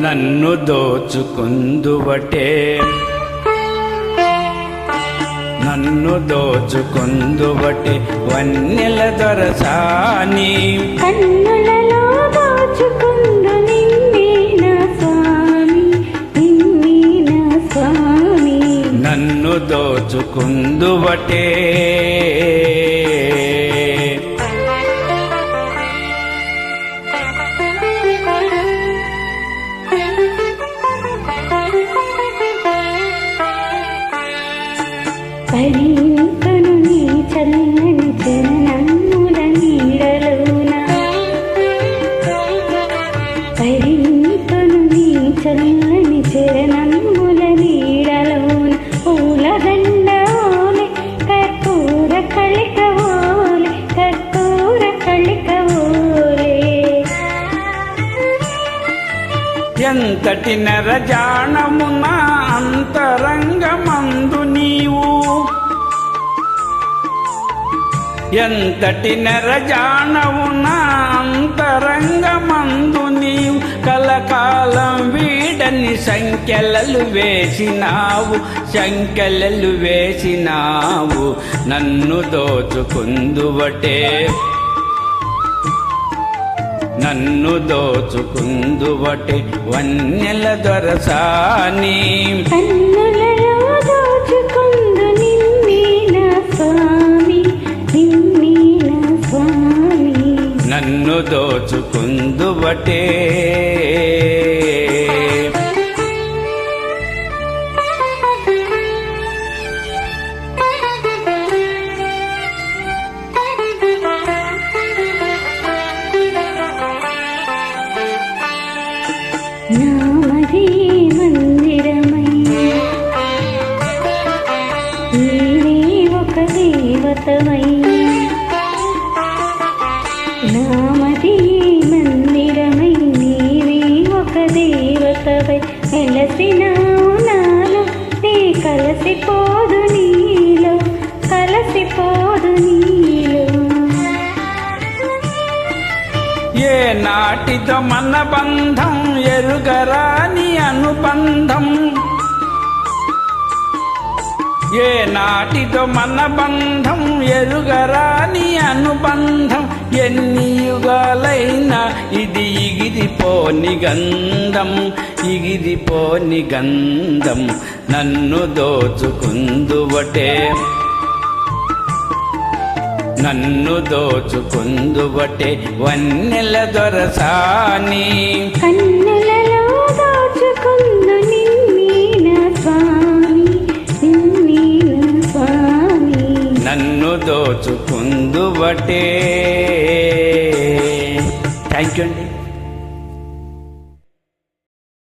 నన్ను దోచుకుందువటే నన్ను దోచుకుందువటే వన్నెల దొరసాని కన్నులలో దోచుకుందు నిన్నే నా స్వామి నిన్నే నా స్వామి నన్ను దోచుకుందువటే పరిణితును నీ చల్లని చరణముల నీడలోన పరిణితును నీ చల్లని చరణముల నీడలోన పూలదండ ఓలే కర్పూర కళిక ఓలే కర్పూర కళిక ఓలే ఎంతటి నరజానమున అంతరంగమందు నీవు ఎంతటి నరజానమున అంతరంగమందు నీవు కలకాలం వీడని సంఖ్యలలు వేసినావు సంఖ్యలలు వేసినావు నన్ను దోచుకుందువటే నన్ను దోచుకుందువటే వన్నెల దొరసాని కన్నులలో దోచుకుందు నిన్నే నా స్వామి నిన్నే నా స్వామి నన్ను దోచుకుందువటే నామది మందిరమై నీవే ఒక దేవతమై నామది మందిరమై నీవే ఒక దేవతవై వెలసినావు నాలో నీ కలసిపోదు నీలో కలసిపోదు నీలో ఏ నాటితో మన బంధం ఎరుగరాని అనుబంధం ఏ నాటితో మన బంధం ఎరుగరాని అనుబంధం ఎన్ని యుగాలైనా ఇది ఇగిరిపోని గంధం ఇగిరిపోని గంధం నన్ను దోచుకుందువటే నన్ను దోచుకుందువటే వన్నెల దొరసాని కన్నులలో దోచుకుందు నిన్నే నా స్వామి నిన్నే నా స్వామి నన్ను దోచుకుందువటే థ్యాంక్ యూ అండి.